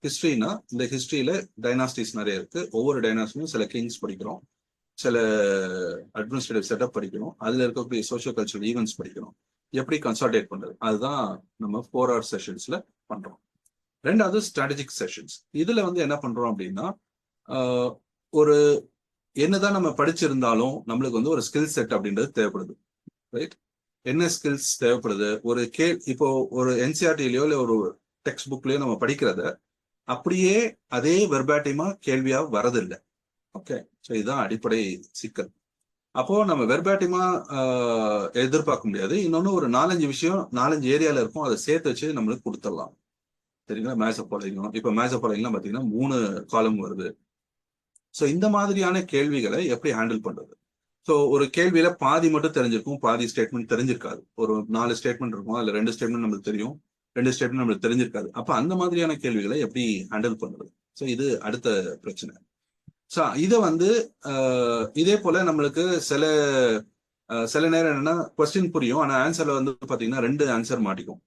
ஹிஸ்டரினா இந்த ஹிஸ்டரியில டைனாஸ்டிஸ் நிறைய இருக்கு. ஒவ்வொரு டைனாஸ்டியும் சில கிங்ஸ் படிக்கிறோம், சில அட்மினிஸ்ட்ரேட்டிவ் செட்டப் படிக்கணும், அதுல இருக்கக்கூடிய சோஷியோ கல்ச்சரல் ஈவெண்ட்ஸ் படிக்கணும், எப்படி கன்சால்டேட் பண்றது, அதுதான் நம்ம 4 hour செஷன்ஸ்ல பண்றோம். ரெண்டாவது ஸ்ட்ராட்டஜிக் செஷன்ஸ். இதுல வந்து என்ன பண்றோம் அப்படின்னா, ஒரு என்னதான் நம்ம படிச்சிருந்தாலும் நம்மளுக்கு வந்து ஒரு ஸ்கில் செட் அப்படின்றது தேவைப்படுது. ரைட்? என்ன ஸ்கில்ஸ் தேவைப்படுது? இப்போ ஒரு என்சிஆர்டிலயோ இல்ல ஒரு டெக்ஸ்ட் புக்லயோ நம்ம படிக்கிறத அப்படியே அதே வெர்பாட்டிமா கேள்வியா வரதில்லை. ஓகே, ஸோ இதுதான் அடிப்படை சிக்கல். அப்போ நம்ம வெர்பாட்டிமா எதிர்பார்க்க முடியாது. இன்னொன்னு ஒரு 4-5 விஷயம் 4-5 ஏரியால இருக்கும், அதை சேர்த்து வச்சு நம்மளுக்கு கொடுத்துடலாம். சரிங்களா? Match following. இப்போ மேட்ச் ஃபாலோயிங்லாம் பார்த்தீங்கன்னா 3 காலம் வருது. ஸோ இந்த மாதிரியான கேள்விகளை எப்படி ஹேண்டில் பண்றது? ஸோ ஒரு கேள்வியில பாதி மட்டும் தெரிஞ்சிருக்கும், பாதி ஸ்டேட்மெண்ட் தெரிஞ்சிருக்காது. ஒரு 4 ஸ்டேட்மெண்ட் இருக்கும், அதுல 2 ஸ்டேட்மெண்ட் நம்மளுக்கு தெரியும், 2 ஸ்டேட்மெண்ட் நம்மளுக்கு தெரிஞ்சிருக்காது. அப்ப அந்த மாதிரியான கேள்விகளை எப்படி ஹேண்டில் பண்றது? ஸோ இது அடுத்த பிரச்சனை. ஸோ இதை வந்து இதே போல நம்மளுக்கு சில நேரம் என்னன்னா கொஸ்டின் புரியும், ஆனா ஆன்சர்ல வந்து பாத்தீங்கன்னா 2 ஆன்சர் மாட்டிக்கும்.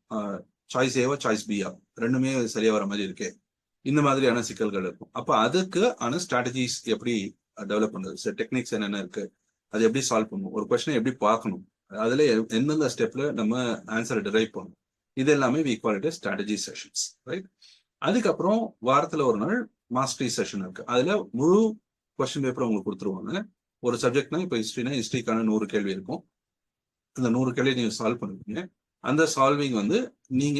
சாய்ஸ் ஏவா சாய்ஸ் பியா, ரெண்டுமே சரியா வர மாதிரி இருக்கு. இந்த மாதிரியான சிக்கல்கள் இருக்கும். அப்ப அதுக்கு ஆன ஸ்ட்ராட்டஜிஸ் எப்படி டெவலப் பண்றது, டெக்னிக்ஸ் என்னென்ன இருக்கு, அது எப்படி சால்வ் பண்ணணும், ஒரு கொஸ்டினை எப்படி பார்க்கணும், அதுல எந்தெந்த ஸ்டெப்ல நம்ம ஆன்சரை டிரைவ் பண்ணணும், இது எல்லாமே we call it strategy sessions. Right? அதுக்கப்புறம் வாரத்துல ஒரு நாள் மாஸ்டரி செஷன் இருக்கு. அதுல முழு கொஸ்டின் பேப்பர் உங்களுக்கு கொடுத்துருவாங்க. ஒரு சப்ஜெக்ட்னா இப்போ ஹிஸ்டரினா ஹிஸ்டரிக்கான 100 கேள்வி இருக்கும். அந்த 100 கேள்வி நீங்க சால்வ் பண்ணுவீங்க. அந்த சால்விங் வந்து நீங்க